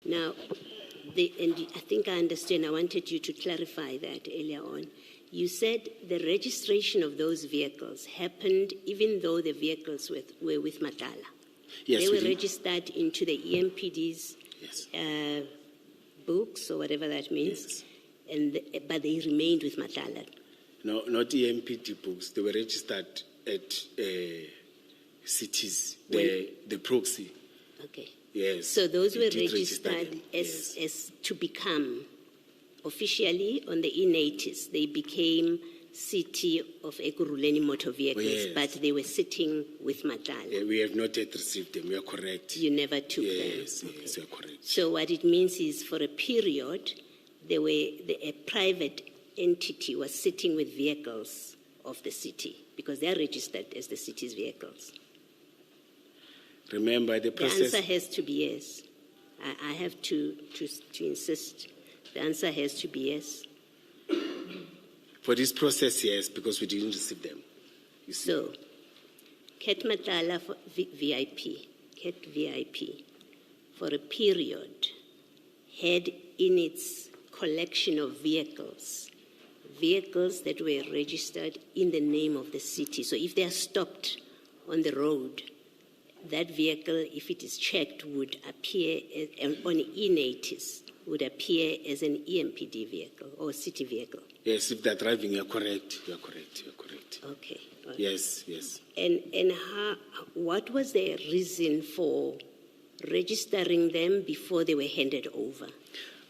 Now, and I think I understand, I wanted you to clarify that earlier on. You said the registration of those vehicles happened even though the vehicles were with Matlala. Yes, they were registered into the EMPD's books, or whatever that means, yes. But they remained with Matlala. No, not EMPD books. They were registered at cities, the proxy. Okay. Yes. So those were registered as to become officially on the E80s. They became City of Ekurhuleni motor vehicles, but they were sitting with Matlala. We have not yet received them. You are correct. You never took them. Yes, yes, you are correct. So what it means is, for a period, a private entity was sitting with vehicles of the city because they are registered as the city's vehicles. Remember the process. The answer has to be yes. I have to insist. The answer has to be yes. For this process, yes, because we didn't receive them. So, Cat Matlala for VIP, Cat VIP, for a period, had in its collection of vehicles that were registered in the name of the city. So if they are stopped on the road, that vehicle, if it is checked, would appear on E80s, would appear as an EMPD vehicle or city vehicle. Yes, if they're driving, you're correct. You're correct. You're correct. Okay. Right. Yes, yes. And what was the reason for registering them before they were handed over?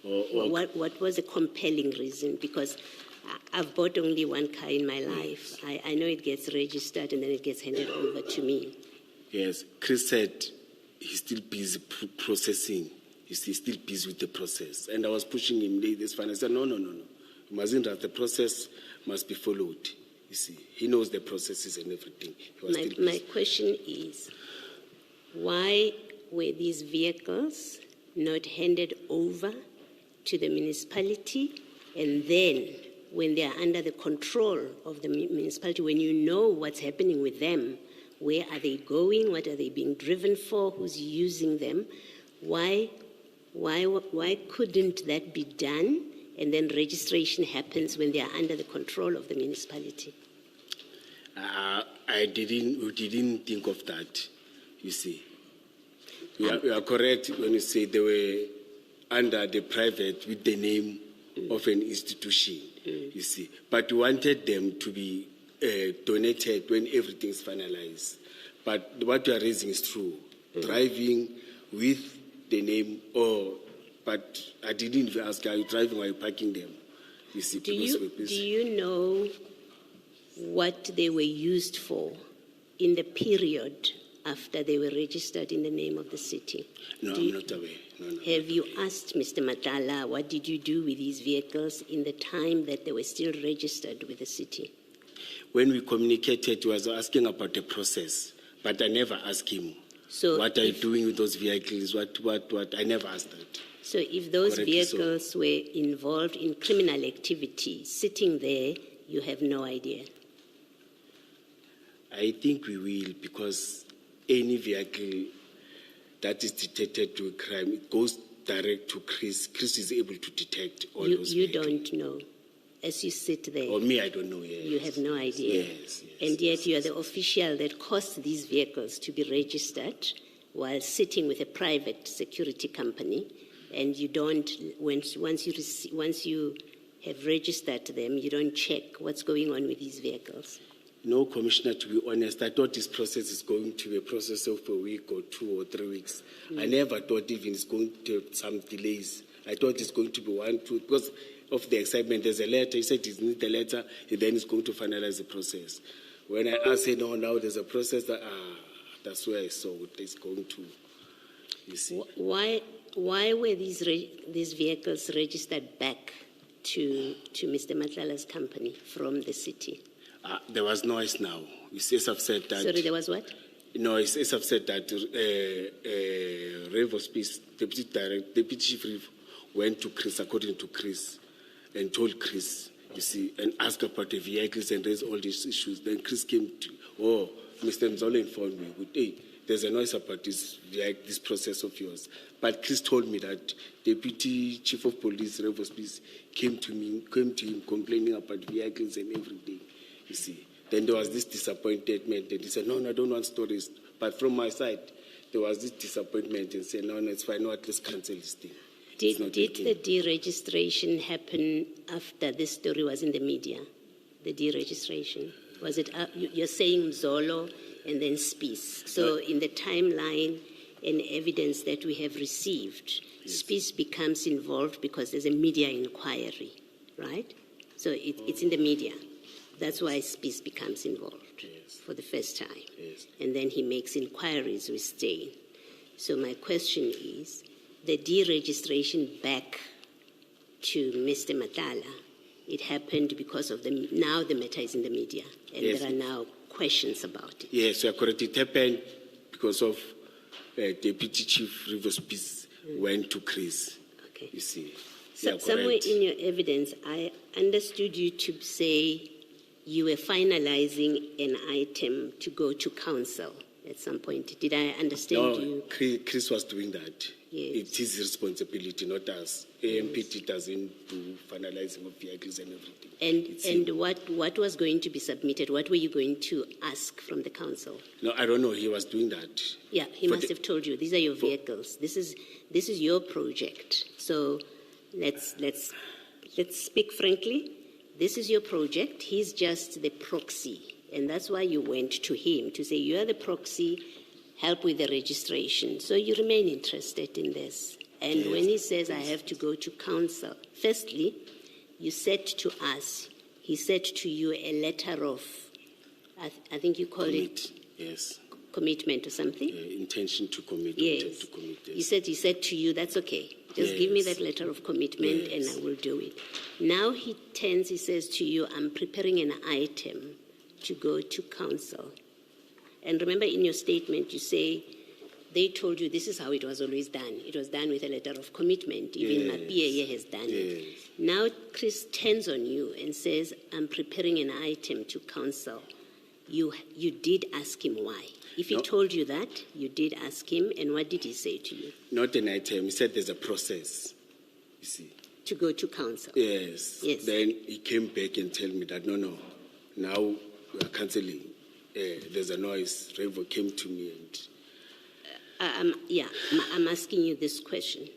What was a compelling reason? Because I've bought only one car in my life. Yes. I know it gets registered and then it gets handed over to me. Yes, Chris said he's still busy processing. He's still busy with the process. And I was pushing him this fine. I said, no. You mustn't rush. The process must be followed. You see, he knows the processes and everything. My question is, why were these vehicles not handed over to the municipality, and then when they are under the control of the municipality, when you know what's happening with them, where are they going? What are they being driven for? Who's using them? Why couldn't that be done? And then registration happens when they are under the control of the municipality. We didn't think of that. You see, you are correct when you say they were under the private with the name of an institution. You see, but we wanted them to be donated when everything's finalized. But what you are raising is true. Driving with the name, but I didn't even ask, are you driving or are you parking them? You see, do you know what they were used for in the period after they were registered in the name of the city? No, I'm not aware. No. Have you asked Mr. Matlala, what did you do with these vehicles in the time that they were still registered with the city? When we communicated, he was asking about the process, but I never asked him, what are you doing with those vehicles? What? I never asked that. So if those vehicles were involved in criminal activity, sitting there, you have no idea? I think we will, because any vehicle that is detected to a crime, it goes direct to Chris. Chris is able to detect all those vehicles. You don't know. As you sit there. Or me, I don't know. Yes. You have no idea. Yes. And yet you are the official that caused these vehicles to be registered while sitting with a private security company, and you don't, once you have registered them, you don't check what's going on with these vehicles. No, Commissioner, to be honest, I thought this process is going to be a process of a week or 2 or 3 weeks. I never thought even it's going to have some delays. I thought it's going to be 1, 2, because of the excitement. There's a letter. He said he needs the letter, and then he's going to finalize the process. When I asked him, no, now there's a process, that's where I saw it's going to, you see. Why were these vehicles registered back to Mr. Matlala's company from the city? There was noise now. As I've said that. Sorry, there was what? No, as I've said that Rev of Peace, Deputy Chief Rev, went to Chris, according to Chris, and told Chris, you see, and asked about the vehicles and raised all these issues. Then Chris came to, Mr. Mzolo informed me, hey, there's a noise about this process of yours. But Chris told me that Deputy Chief of Police, Rev. Peace, came to him complaining about vehicles and everything, you see. Then there was this disappointment, and he said, no, I don't want stories. But from my side, there was this disappointment and said, no, it's fine, no, at least cancel this thing. Did the deregistration happen after this story was in the media? The deregistration? Was it, you're saying Mzolo and then Spies. So in the timeline and evidence that we have received, Spies becomes involved because there's a media inquiry, right? So it's in the media. That's why Spies becomes involved for the first time. Yes. And then he makes inquiries with Steyn. So my question is, the deregistration back to Mr. Matlala, it happened because of now the matter is in the media, and there are now questions about it. Yes, you are correct. It happened because of Deputy Chief Rivers Peace went to Chris. Okay. You see. So, somewhere in your evidence, I understood you to say you were finalizing an item to go to council at some point. Did I understand you? No, Chris was doing that. Yes. It is his responsibility, not us. EMPD doesn't do finalizing of vehicles and everything. And what was going to be submitted? What were you going to ask from the council? No, I don't know. He was doing that. Yeah, he must have told you. These are your vehicles. This is your project. So let's speak frankly. This is your project. He's just the proxy, and that's why you went to him to say you are the proxy. Help with the registration. So you remain interested in this. And when he says, I have to go to council, firstly, you said to us, he said to you a letter of, I think you call it commitment or something? Intention to commit. Yes. To commit, yes. He said to you, that's okay. Just give me that letter of commitment and I will do it. Now he says to you, I'm preparing an item to go to council. And remember in your statement, you say, they told you this is how it was always done. It was done with a letter of commitment. Even Mapia has done it. Now Chris turns on you and says, I'm preparing an item to council. You did ask him why. If he told you that, you did ask him, and what did he say to you? Not an item. He said there's a process, you see. To go to council? Yes. Then he came back and told me that, no, now we are cancelling. There's a noise. Revo came to me and... I'm asking you this question.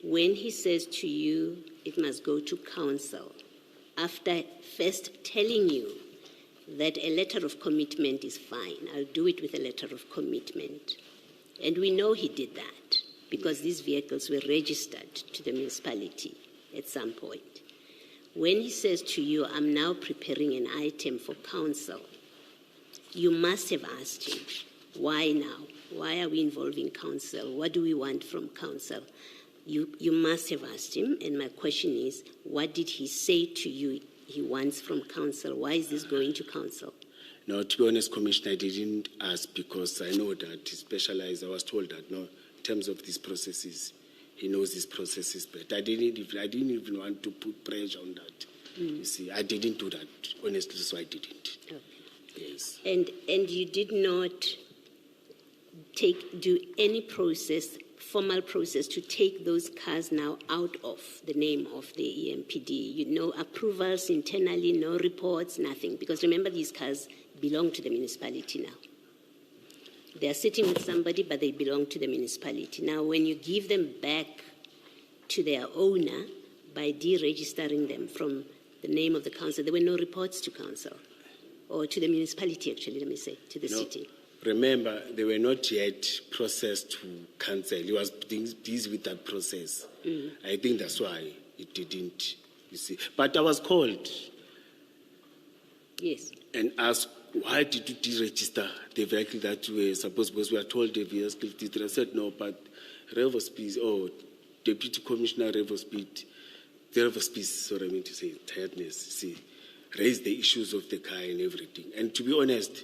When he says to you, it must go to council, after first telling you that a letter of commitment is fine, I'll do it with a letter of commitment. And we know he did that because these vehicles were registered to the municipality at some point. When he says to you, I'm now preparing an item for council, you must have asked him, why now? Why are we involving council? What do we want from council? You must have asked him, and my question is, what did he say to you he wants from council? Why is this going to council? No, to be honest, Commissioner, I didn't ask because I know that he specialized. I was told that, no, in terms of these processes, he knows these processes better. I didn't even want to put pressure on that. You see, I didn't do that, honestly, so I didn't. Okay. Yes. And you did not do any formal process to take those cars now out of the name of the EMPD. No approvals internally, no reports, nothing. Because remember, these cars belong to the municipality now. They are sitting with somebody, but they belong to the municipality. Now, when you give them back to their owner by deregistering them from the name of the council, there were no reports to council, or to the municipality, actually, let me say, to the city. Remember, they were not yet processed to council. He was busy with that process. I think that's why it didn't, you see. But I was called. Yes. And asked, why did you deregister the vehicle that we were supposed, because we were told the vehicle did. I said, no, but Revo Speed, Deputy Commissioner Revo Speed, sorry, I mean to say tiredness, see, raised the issues of the car and everything. And to be honest,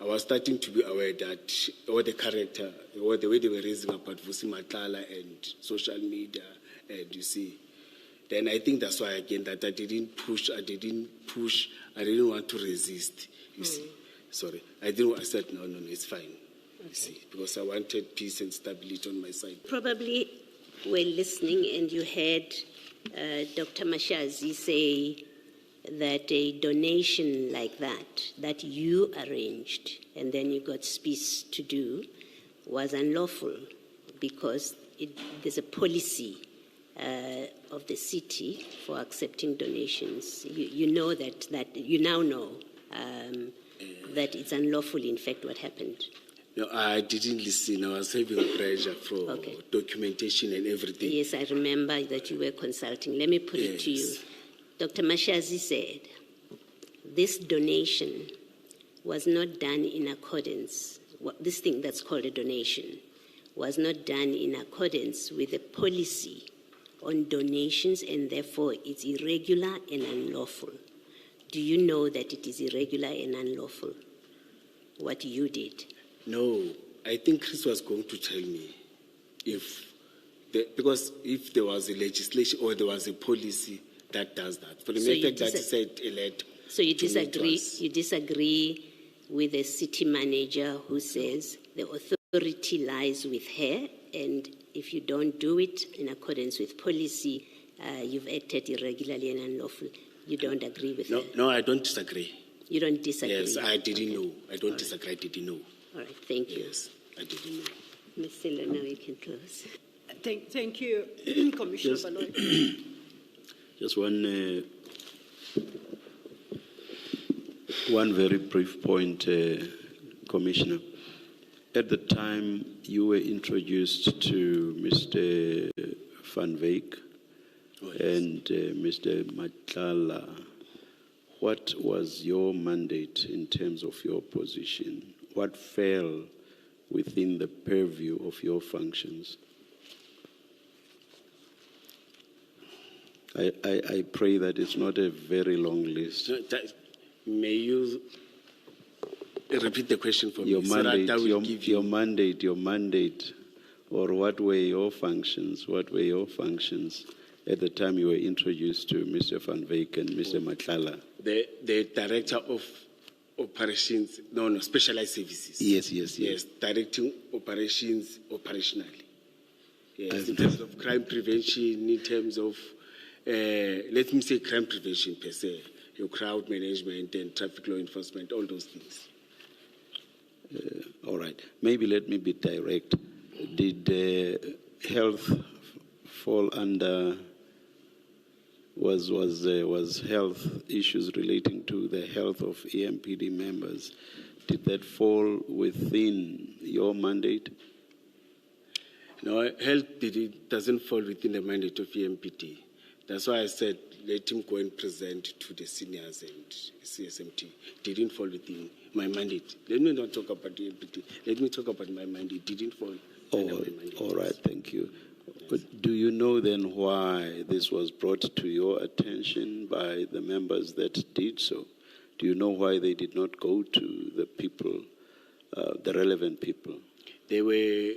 I was starting to be aware that all the character, or the way they were raising about Matlala and social media, and you see, then I think that's why, again, that I didn't push, I didn't want to resist, you see. Sorry. I said, no, it's fine. You see, because I wanted peace and stability on my side. Probably were listening and you heard Dr. Mkhwanazi say that a donation like that you arranged and then you got space to do, was unlawful because there's a policy of the city for accepting donations. You know that you now know that it's unlawful, in fact, what happened. No, I didn't listen. I was having pressure for documentation and everything. Yes, I remember that you were consulting. Let me put it to you. Dr. Mkhwanazi said this donation was not done in accordance, this thing that's called a donation, was not done in accordance with the policy on donations, and therefore it's irregular and unlawful. Do you know that it is irregular and unlawful, what you did? No, I think Chris was going to tell me because if there was a legislation or there was a policy that does that. For the matter that he said a letter. So you disagree with the city manager who says the authority lies with her, and if you don't do it in accordance with policy, you've acted irregularly and unlawful. You don't agree with her? No, I don't disagree. You don't disagree? Yes, I didn't know. I don't disagree. I didn't know. All right, thank you. Yes, I didn't know. Ms. Silo, now you can close. Thank you, Commissioner Baloyi. Just one very brief point, Commissioner. At the time you were introduced to Mr. Van Wyk and Mr. Matlala, what was your mandate in terms of your position? What fell within the purview of your functions? I pray that it's not a very long list. May you repeat the question for your me? Mandate, your mandate, or what were your functions? What were your functions at the time you were introduced to Mr. Van Wyk and Mr. Matlala? The director of operations, specialized services. Yes. Directing operations operationally. Yes, in terms of crime prevention, in terms of, let me say crime prevention per se, your crowd management and traffic law enforcement, all those things. All right. Maybe let me be direct. Did health fall under, was health issues relating to the health of EMPD members, did that fall within your mandate? No, health doesn't fall within the mandate of EMPD. That's why I said let him go and present to the seniors and CSMT. Didn't fall within my mandate. Let me not talk about EMPD. Let me talk about my mandate. Didn't fall under my mandate. All right, thank you. But do you know then why this was brought to your attention by the members that did so? Do you know why they did not go to the people, the relevant people? They were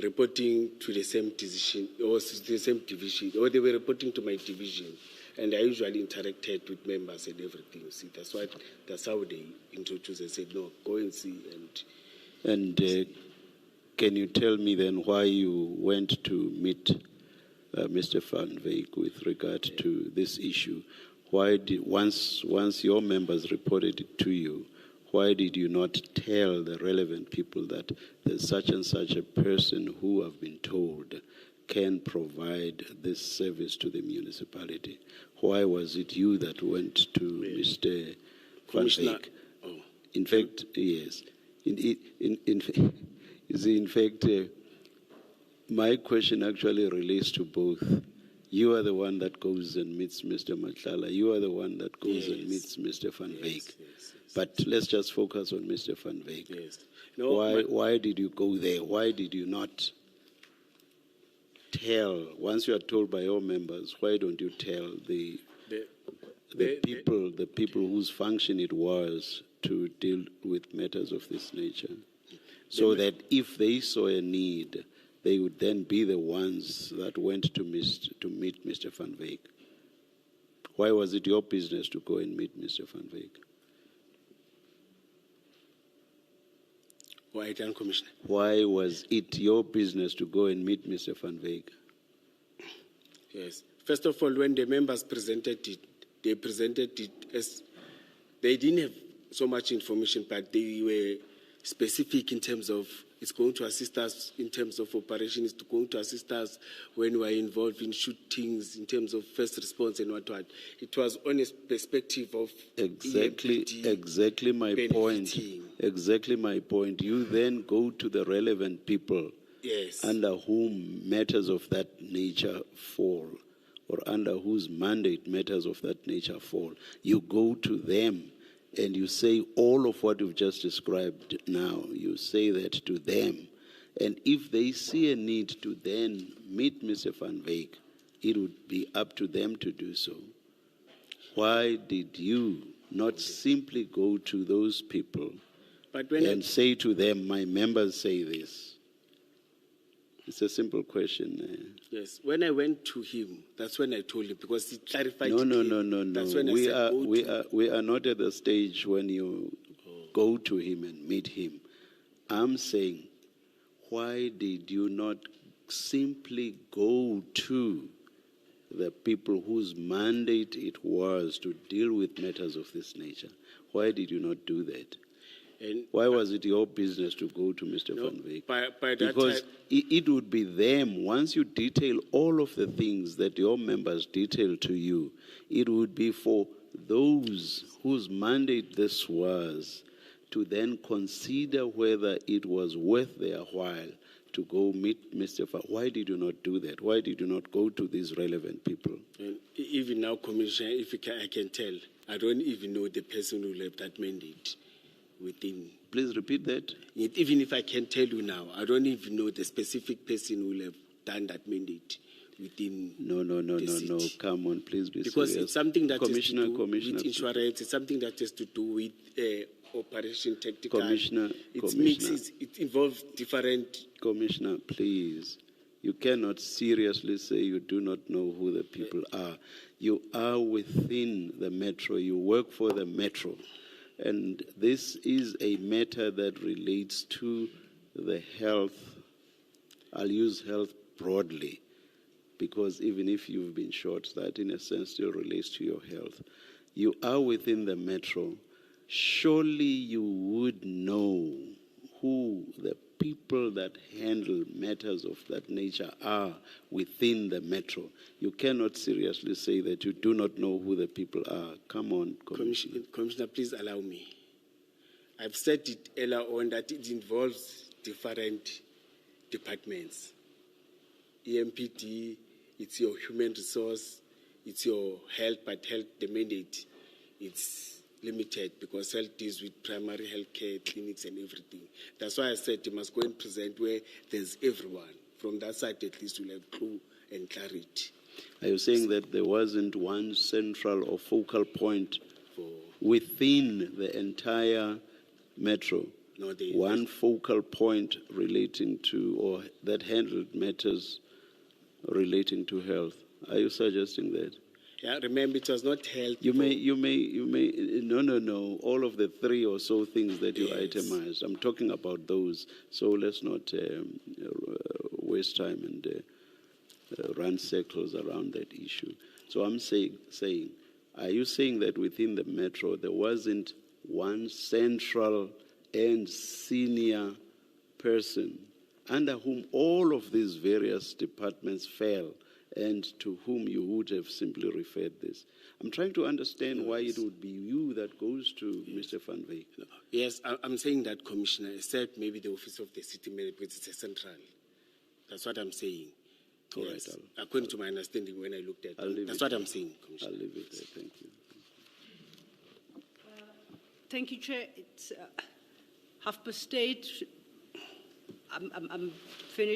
reporting to the same decision, or the same division, or they were reporting to my division. And I usually interacted with members and everything. See, that's how they introduced and said, no, go and see. And can you tell me then why you went to meet Mr. Van Wyk with regard to this issue? Why did, once your members reported it to you, why did you not tell the relevant people that there's such and such a person who have been told can provide this service to the municipality? Why was it you that went to Mr. Van Wyk? In fact, yes. In fact, my question actually relates to both. You are the one that goes and meets Mr. Matlala. You are the one that goes and meets Mr. Van Wyk. But let's just focus on Mr. Van Wyk. Yes. No, why did you go there? Why did you not tell? Once you are told by your members, why don't you tell the people whose function it was to deal with matters of this nature? So that if they saw a need, they would then be the ones that went to meet Mr. Van Wyk. Why was it your business to go and meet Mr. Van Wyk? Why done, Commissioner? Why was it your business to go and meet Mr. Van Wyk? Yes. First of all, when the members presented it, they presented it as they didn't have so much information, but they were specific in terms of it's going to assist us in terms of operations, it's going to assist us when we are involved in shootings, in terms of first response and what. It was on a perspective of EMPD Exactly my point. benefiting. Exactly my point. You then go to the relevant people Yes. under whom matters of that nature fall, or under whose mandate matters of that nature fall. You go to them and you say all of what you've just described now. You say that to them. And if they see a need to then meet Mr. Van Wyk, it would be up to them to do so. Why did you not simply go to those people But when and say to them, my members say this? It's a simple question. Yes, when I went to him, that's when I told him, because he clarified No. it here. That's when I said, We are not at the stage when you go to him and meet him. I'm saying, why did you not simply go to the people whose mandate it was to deal with matters of this nature? Why did you not do that? And Why was it your business to go to Mr. No, Van Wyk? by that Because time- it would be them, once you detail all of the things that your members detail to you, it would be for those whose mandate this was to then consider whether it was worth their while to go meet Mr. Van. Why did you not do that? Why did you not go to these relevant people? And even now, Commissioner, if I can tell, I don't even know the person who left that mandate within. Please repeat that. Even if I can tell you now, I don't even know the specific person who have done that mandate within. No. city. Come on, please be Because serious. it's something that Commissioner, has to do Commissioner, with insurance. It's something that has to do with operation tactical. Commissioner, It's Commissioner. mixed. It involves different. Commissioner, please. You cannot seriously say you do not know who the people are. You are within the metro. You work for the metro. And this is a matter that relates to the health. I'll use health broadly, because even if you've been shot, that in a sense still relates to your health. You are within the metro. Surely you would know who the people that handle matters of that nature are within the metro. You cannot seriously say that you do not know who the people are. Come on, Commissioner. Commissioner, please allow me. I've said it earlier on that it involves different departments. EMPD, it's your human resource, it's your health, but health, the mandate, it's limited because health deals with primary health care, clinics and everything. That's why I said you must go and present where there's everyone. From that side, at least you'll have clue and clarity. Are you saying that there wasn't one central or focal point For within the entire metro? No, One focal point relating to, or that handled matters relating to health. Are you suggesting that? Yeah, remember it was not health. You may, no. All of the three or so things that you Yes. itemized. I'm talking about those. So let's not waste time and run circles around that issue. So I'm saying, are you saying that within the metro there wasn't one central and senior person under whom all of these various departments fell, and to whom you would have simply referred this? I'm trying to understand why it would be you that goes to Mr. Van Wyk. Yes, I'm saying that, Commissioner, except maybe the office of the city manager, because it's a central. That's what I'm saying. All Yes, right, according to my understanding when I looked at I'll leave it. That's it what there. I'm saying, Commissioner. I'll leave it there. Thank you. Thank you, Chair. It's 8:30. I'm finished.